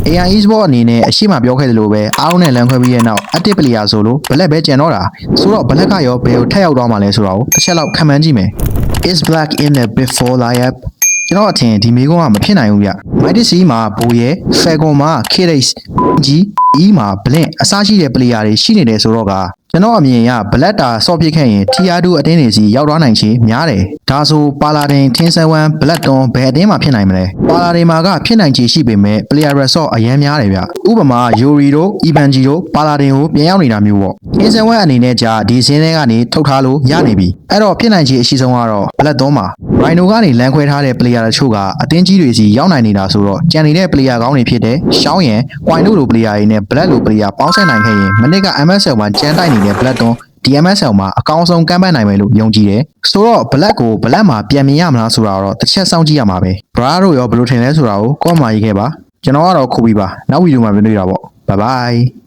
AI Esport အနေနဲ့အရှိမပြောခဲ့သလိုပဲအားလုံးနဲ့လမ်းခွဲပြီးရဲ့နောက် active player ဆိုလို့ black ပဲကျန်တော့တာဆိုတော့ black ကရောဘယ်ကိုထပ်ရောက်သွားမှာလဲဆိုတာကိုတစ်ချက်လောက်ခံမှန်းကြည့်မယ် Is black in the before lineup ကျွန်တော်အထင်ဒီမေးခွန်းကမဖြစ်နိုင်ဘူးဗျ Mighty C မှာဘိုးရဲ့ Falcon မှာ K-Race G E မှာ Blink အစရှိတဲ့ player တွေရှိနေတယ်ဆိုတော့ကကျွန်တော်အမြင်ရ black တာဆော့ပစ်ခဲ့ရင် TR2 အတင်းတွေစီရောက်သွားနိုင်ချေများတယ်ဒါဆိုပါလာတင်ထင်းဆဝမ် black တွန်ဘယ်အတင်းမှာဖြစ်နိုင်မလဲပါလာတင်မှာကဖြစ်နိုင်ချေရှိပေမဲ့ player resort အရင်များတယ်ဗျဥပမာ Yuri တို့ Evanji တို့ပါလာတင်ကိုပြန်ရောက်နေတာမျိုးပေါ့ထင်းဆဝမ်အနေနဲ့ကြာဒီစင်းထဲကနေထုတ်ထားလို့ရနေပြီအဲ့တော့ဖြစ်နိုင်ချေအရှိဆုံးကတော့ black တွန်မှာ Rhino ကနေလမ်းခွဲထားတဲ့ player တချို့ကအတင်းကြီးတွေစီရောက်နိုင်နေတာဆိုတော့ကြံနေတဲ့ player ကောင်းတွေဖြစ်တဲ့ရှောင်းရန် Coin တို့လို player တွေနဲ့ black လို player ပေါင်းစပ်နိုင်ခဲ့ရင်မနစ်က MSL မှာကြမ်းတိုက်နေတဲ့ black တွန်ဒီMSL မှာအကောင်းဆုံးကမ်းပန်းနိုင်မယ်လို့ယုံကြည်တယ်ဆိုတော့ black ကို black မှာပြန်မြင်ရမလားဆိုတာတော့တစ်ချက်စောင့်ကြည့်ရမှာပဲ bra တို့ရောဘယ်လိုထင်လဲဆိုတာကို comment မှာရေးခဲ့ပါကျွန်တော်ကတော့ခုပြီးပါနောက်ဗီဒီယိုမှာပြန်တွေ့တာပေါ့ bye bye